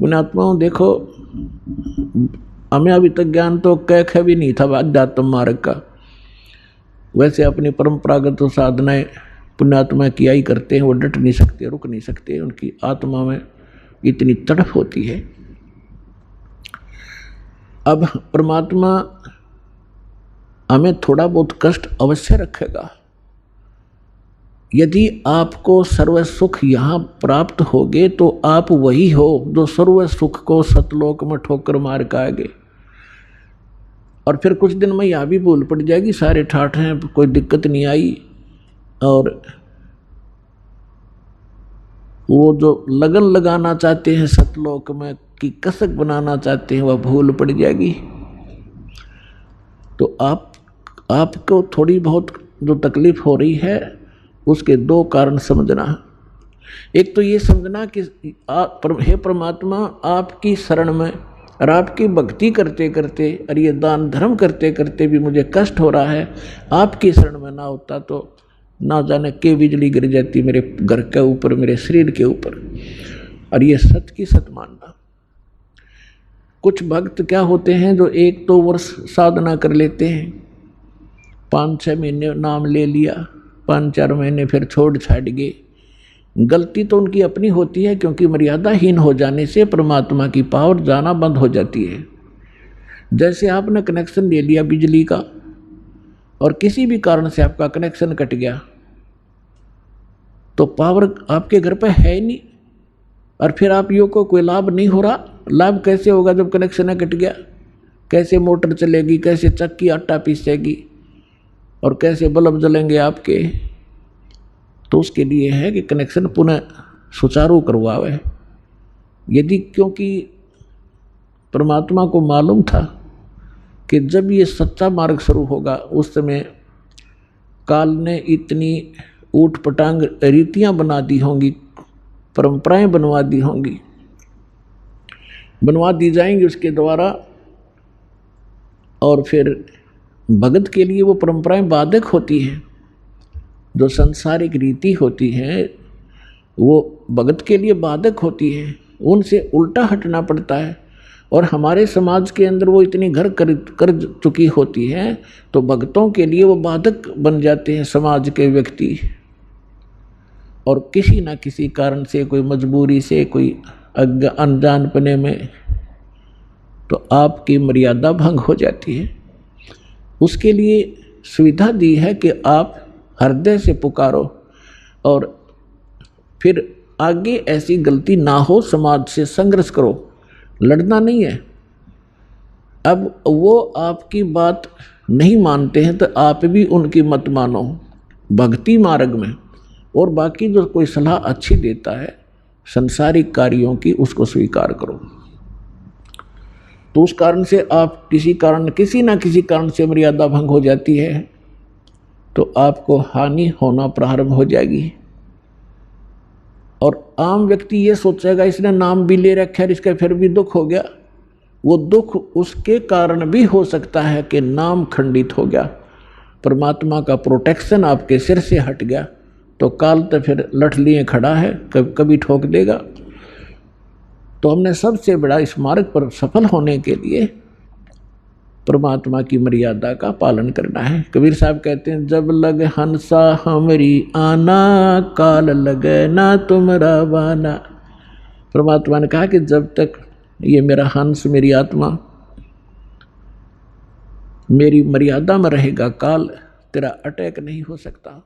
पुण्यात्माओं देखो, हमें अभी तक ज्ञान तो कह भी नहीं था अध्यात्म मार्ग का। वैसे अपनी परंपरागत साधनाएं पुण्यात्मा किया ही करते हैं, वो डट नहीं सकते, रुक नहीं सकते, उनकी आत्मा में इतनी तड़प होती है। अब परमात्मा हमें थोड़ा बहुत कष्ट अवश्य रखेगा। यदि आपको सर्व सुख यहाँ प्राप्त होगे तो आप वही हो जो सर्व सुख को सतलोक में ठोकर मार के आएंगे। और फिर कुछ दिन में यहाँ भी भूल पड़ जाएगी, सारे ठाठ हैं, कोई दिक्कत नहीं आई, और वो जो लगन लगाना चाहते हैं सतलोक में कि कसक बनाना चाहते हैं, वह भूल पड़ जाएगी। तो आपको थोड़ी बहुत जो तकलीफ हो रही है उसके दो कारण समझना। एक तो ये समझना कि हे परमात्मा, आपकी शरण में और आपकी भक्ति करते करते और ये दान धर्म करते करते भी मुझे कष्ट हो रहा है। आपकी शरण में ना होता तो ना जाने के बिजली गिर जाती मेरे घर के ऊपर, मेरे शरीर के ऊपर। और ये सत की सत मानना। कुछ भक्त क्या होते हैं जो 1-2 वर्ष साधना कर लेते हैं, 5-6 महीने नाम ले लिया, 5-4 महीने फिर छोड़ छाड़ गए। गलती तो उनकी अपनी होती है, क्योंकि मर्यादाहीन हो जाने से परमात्मा की पावर जाना बंद हो जाती है। जैसे आपने कनेक्शन ले लिया बिजली का और किसी भी कारण से आपका कनेक्शन कट गया तो पावर आपके घर पे है ही नहीं, और फिर आप यो को कोई लाभ नहीं हो रहा। लाभ कैसे होगा जब कनेक्शन कट गया? कैसे मोटर चलेगी, कैसे चक्की आटा पीसेगी, और कैसे बल्ब जलेंगे आपके? तो उसके लिए है कि कनेक्शन पुनः सुचारू करवावे। यदि क्योंकि परमात्मा को मालूम था कि जब ये सच्चा मार्ग शुरू होगा उस समय काल ने इतनी ऊट पटांग रीतियां बना दी होंगी, परंपराएं बनवा दी होंगी, बनवा दी जाएंगी उसके द्वारा, और फिर भगत के लिए वो परंपराएं बाधक होती हैं। जो सांसारिक रीति होती है वो भगत के लिए बाधक होती है, उनसे उल्टा हटना पड़ता है। और हमारे समाज के अंदर वो इतनी घर कर चुकी होती है तो भक्तों के लिए वो बाधक बन जाते हैं समाज के व्यक्ति। और किसी ना किसी कारण से, कोई मजबूरी से, कोई अनजानपने में, तो आपकी मर्यादा भंग हो जाती है। उसके लिए सुविधा दी है कि आप हृदय से पुकारो और फिर आगे ऐसी गलती ना हो, समाज से संघर्ष करो, लड़ना नहीं है। अब वो आपकी बात नहीं मानते हैं तो आप भी उनकी मत मानो भक्ति मार्ग में, और बाकी जो कोई सलाह अच्छी देता है संसारिक कार्यों की, उसको स्वीकार करो। तो उस कारण से आप किसी ना किसी कारण से मर्यादा भंग हो जाती है तो आपको हानि होना प्रारंभ हो जाएगी। और आम व्यक्ति ये सोचेगा इसने नाम भी ले रखा है, इसका फिर भी दुख हो गया। वो दुख उसके कारण भी हो सकता है कि नाम खंडित हो गया, परमात्मा का प्रोटेक्शन आपके सिर से हट गया, तो काल तो फिर लठ लिए खड़ा है, कभी ठोक देगा। तो हमने सबसे बड़ा इस मार्ग पर सफल होने के लिए परमात्मा की मर्यादा का पालन करना है। कबीर साहब कहते हैं, जब लग हंसा हमरी आना, काल लगे ना तुमरा बाना। परमात्मा ने कहा कि जब तक ये मेरा हंस, मेरी आत्मा मेरी मर्यादा में रहेगा, काल तेरा अटैक नहीं हो सकता।